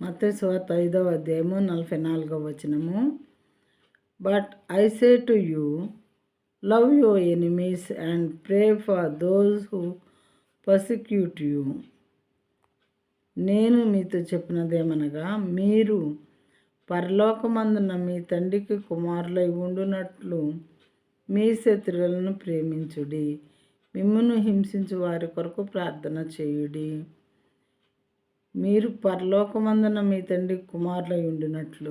మత్తయి సువార్త 5వ అధ్యాయము 44వ వచనము. But I say to you, love your enemies and pray for those who persecute you. నేను మీతో చెప్పినదేమనగా, మీరు పరలోకమందున్న మీ తండ్రికి కుమారులై ఉండునట్లు మీ శత్రువులను ప్రేమించుడి, మిమ్మును హింసించు వారి కొరకు ప్రార్థన చేయుడి. మీరు పరలోకమందున మీ తండ్రి కుమారులై ఉండినట్లు.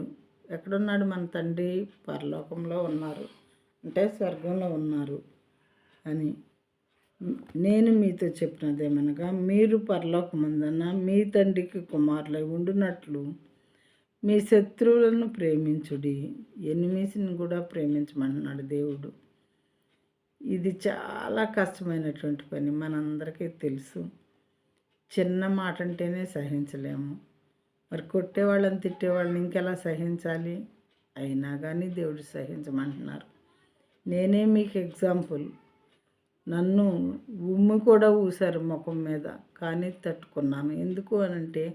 ఎక్కడున్నాడు మన తండ్రి? పరలోకంలో ఉన్నారు, అంటే స్వర్గంలో ఉన్నారు అని. నేను మీతో చెప్పినదేమనగా, మీరు పరలోకమందున మీ తండ్రికి కుమారులై ఉండినట్లు మీ శత్రువులను ప్రేమించుడి. ఎనిమిస్ని కూడా ప్రేమించమంటున్నాడు దేవుడు. ఇది చాలా కష్టమైనటువంటి పని, మనందరికీ తెలుసు. చిన్న మాట అంటేనే సహించలేము, మరి కొట్టేవాళ్ళని తిట్టేవాళ్ళని ఇంకెలా సహించాలి? అయినా కానీ దేవుడు సహించమంటున్నారు. నేనే మీకు ఎగ్జాంపుల్. నన్ను ఉమ్మి కూడా ఊసారు ముఖం మీద, కానీ తట్టుకున్నాను. ఎందుకు అనంటే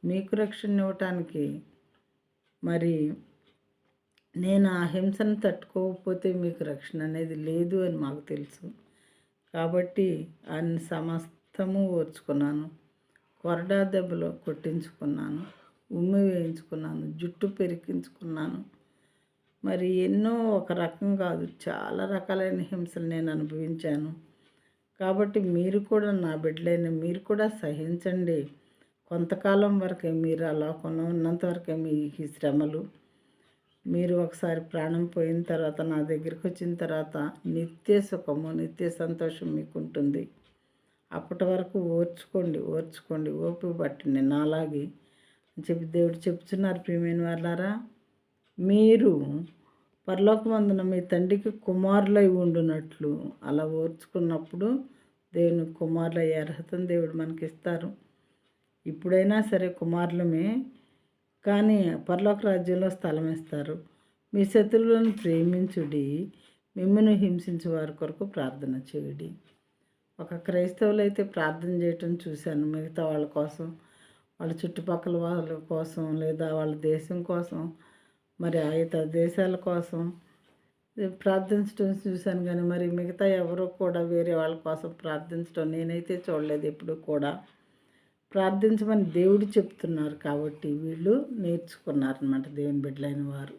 మీకు రక్షణ ఇవ్వటానికి. మరి నేను ఆ హింసను తట్టుకోకపోతే మీకు రక్షణ అనేది లేదు అని మాకు తెలుసు. కాబట్టి ఆయన సమస్తము ఓర్చుకున్నాను. కొరడా దెబ్బలో కొట్టించుకున్నాను, ఉమ్మి వేయించుకున్నాను, జుట్టు పెరికించుకున్నాను. మరి ఎన్నో ఒక రకం కాదు, చాలా రకాలైన హింసలు నేను అనుభవించాను. కాబట్టి మీరు కూడా, నా బిడ్డలైన మీరు కూడా సహించండి. కొంతకాలం వరకే, మీరు ఆ లోకంలో ఉన్నంత వరకే మీ ఈ శ్రమలు. మీరు ఒకసారి ప్రాణం పోయిన తర్వాత, నా దగ్గరికి వచ్చిన తర్వాత నిత్య సుఖము, నిత్య సంతోషం మీకు ఉంటుంది. అప్పటి వరకు ఓర్చుకోండి, ఓపిక పట్టండి నాలాగి అని చెప్పి దేవుడు చెప్తున్నారు. ప్రియమైన వాళ్ళారా, మీరు పరలోకమందున మీ తండ్రికి కుమారులై ఉండునట్లు, అలా ఓర్చుకున్నప్పుడు దేవుని కుమారులయ్యే అర్హతను దేవుడు మనకి ఇస్తారు. ఇప్పుడైనా సరే కుమారులమే, కానీ పరలోక రాజ్యంలో స్థలం ఇస్తారు. మీ శత్రువులను ప్రేమించుడి, మిమ్మల్ని హింసించే వారి కొరకు ప్రార్థన చేయుడి. ఒక క్రైస్తవులు అయితే ప్రార్థన చేయటం చూశాను, మిగతా వాళ్ళ కోసం, వాళ్ళ చుట్టుపక్కల వాళ్ళ కోసం, లేదా వాళ్ళ దేశం కోసం, మరి ఇతర దేశాల కోసం ప్రార్థించడం చూశాను. కానీ మరి మిగతా ఎవరో కూడా వేరే వాళ్ళ కోసం ప్రార్థించడం నేనైతే చూడలేదు ఎప్పుడు కూడా. ప్రార్థించమని దేవుడు చెప్తున్నారు కాబట్టి వీళ్ళు నేర్చుకున్నారనమాట, దేవుని బిడ్డలైన వారు.